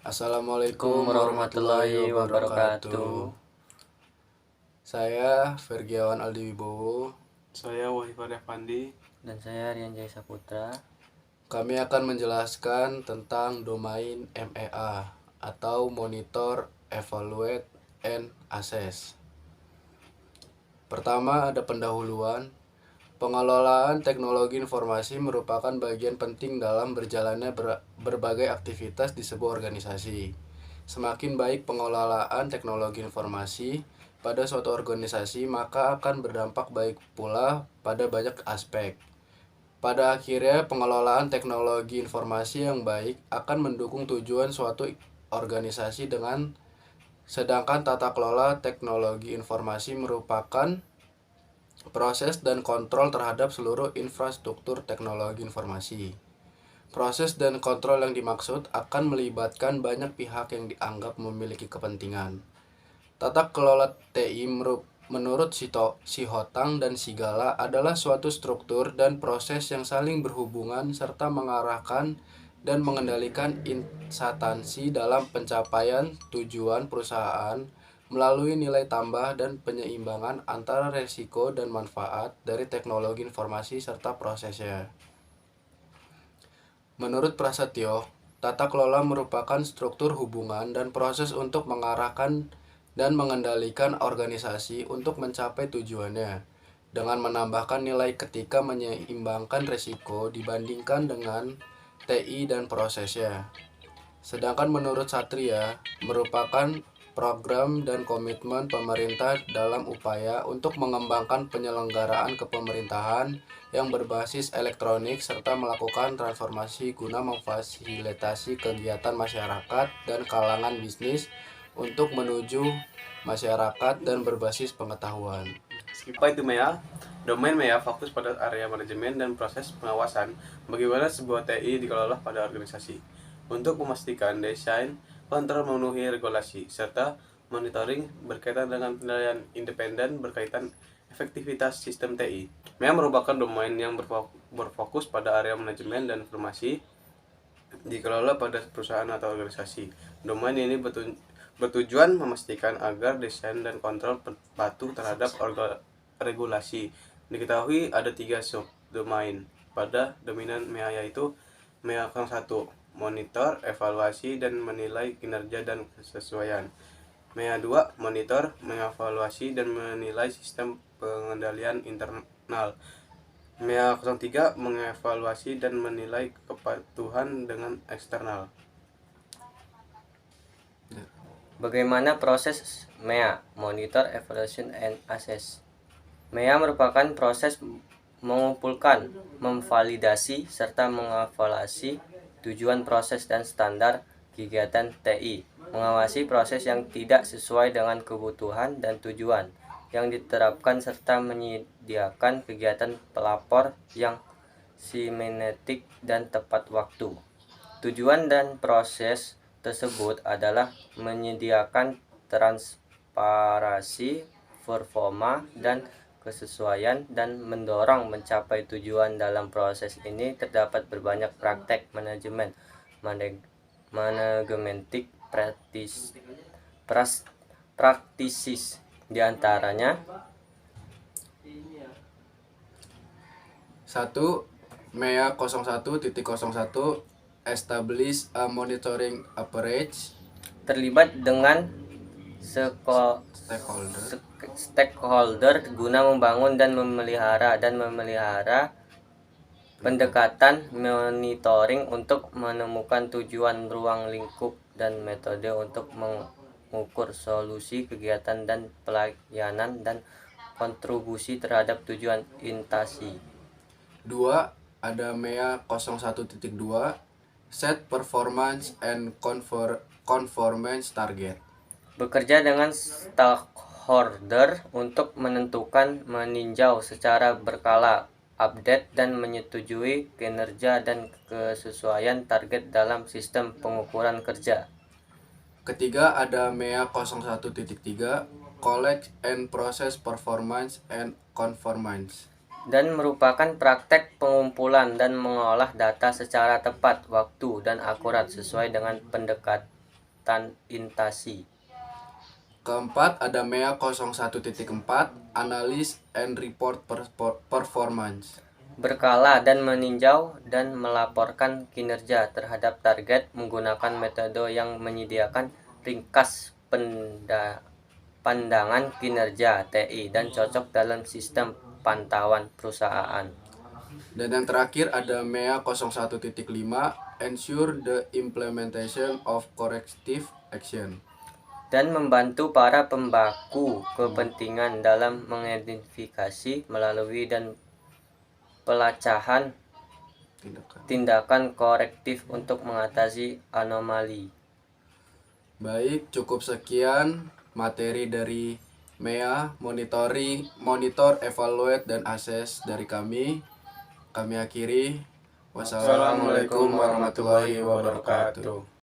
Assalamualaikum Assalamualaikum warahmatullahi warahmatullahi wabarakatuh. wabarakatuh. Saya Fergiawan Aldi Wibowo. Saya Wahifah Devandi. Dan saya Rian Jaya Saputra. Kami akan menjelaskan tentang domain MEA atau Monitor, Evaluate, and Assess. Pertama ada pendahuluan. Pengelolaan teknologi informasi merupakan bagian penting dalam berjalannya berbagai aktivitas di sebuah organisasi. Semakin baik pengelolaan teknologi informasi pada suatu organisasi, maka akan berdampak baik pula pada banyak aspek. Pada akhirnya, pengelolaan teknologi informasi yang baik akan mendukung tujuan suatu organisasi sedangkan tata kelola teknologi informasi merupakan proses dan kontrol terhadap seluruh infrastruktur teknologi informasi. Proses dan kontrol yang dimaksud akan melibatkan banyak pihak yang dianggap memiliki kepentingan. Tata kelola TI menurut Sihotang dan Sigala adalah suatu struktur dan proses yang saling berhubungan serta mengarahkan dan mengendalikan instansi dalam pencapaian tujuan perusahaan melalui nilai tambah dan penyeimbangan antara resiko dan manfaat dari teknologi informasi serta prosesnya. Menurut Prasetyo, tata kelola merupakan struktur hubungan dan proses untuk mengarahkan dan mengendalikan organisasi untuk mencapai tujuannya, dengan menambahkan nilai ketika menyeimbangkan resiko dibandingkan dengan TI dan prosesnya. Sedangkan menurut Satria, merupakan program dan komitmen pemerintah dalam upaya untuk mengembangkan penyelenggaraan kepemerintahan yang berbasis elektronik serta melakukan transformasi guna memfasilitasi kegiatan masyarakat dan kalangan bisnis untuk menuju masyarakat dan berbasis pengetahuan. Apa itu MEA? Domain MEA fokus pada area manajemen dan proses pengawasan bagaimana sebuah TI dikelola pada organisasi untuk memastikan desain, kontrol memenuhi regulasi, serta monitoring berkaitan dengan penilaian independen berkaitan efektivitas sistem TI. MEA merupakan domain yang berfokus pada area manajemen dan informasi dikelola pada perusahaan atau organisasi. Domain ini bertujuan memastikan agar desain dan kontrol patuh terhadap regulasi. Diketahui ada 3 subdomain pada dominan MEA, yaitu MEA 01, monitor, evaluasi, dan menilai kinerja dan kesesuaian. MEA 2, monitor, mengevaluasi, dan menilai sistem pengendalian internal. MEA 03, mengevaluasi dan menilai kepatuhan dengan eksternal. Bagaimana proses MEA, Monitor, Evaluation, and Assess? MEA merupakan proses mengumpulkan, memvalidasi, serta mengevaluasi tujuan proses dan standar kegiatan TI, mengawasi proses yang tidak sesuai dengan kebutuhan dan tujuan yang diterapkan serta menyediakan kegiatan pelapor yang simetrik dan tepat waktu. Tujuan dan proses tersebut adalah menyediakan transparansi, performa, dan kesesuaian, dan mendorong mencapai tujuan. Dalam proses ini terdapat berbanyak praktek manajemen managementik praktisis, diantaranya 1. MEA 01.01 Establish a monitoring approach. terlibat dengan stakeholder guna membangun dan memelihara pendekatan monitoring untuk menemukan tujuan ruang lingkup dan metode untuk mengukur solusi kegiatan dan pelayanan dan kontribusi terhadap tujuan instansi. 2. Ada MEA 01.2 Set performance and conformance target. Bekerja dengan stakeholder untuk menentukan, meninjau secara berkala, update, dan menyetujui kinerja dan kesesuaian target dalam sistem pengukuran kerja. Ketiga ada MEA 01.3 Collect and Process Performance and Conformance. Dan merupakan praktek pengumpulan dan mengolah data secara tepat waktu dan akurat sesuai dengan intasi. Keempat, ada MEA 01.4, Analysis and Report Performance. Berkala dan meninjau dan melaporkan kinerja terhadap target menggunakan metode yang menyediakan ringkas pandangan kinerja TI dan cocok dalam sistem pantauan perusahaan. Dan yang terakhir ada MEA 01.5, Ensure the Implementation of Corrective Action. Dan membantu para pembaku kepentingan dalam mengidentifikasi melalui dan pelacahan tindakan korektif untuk mengatasi anomali. Baik, cukup sekian materi dari MEA, monitor, evaluate, dan assess dari kami. Kami akhiri. Wassalamualaikum warahmatullahi wabarakatuh.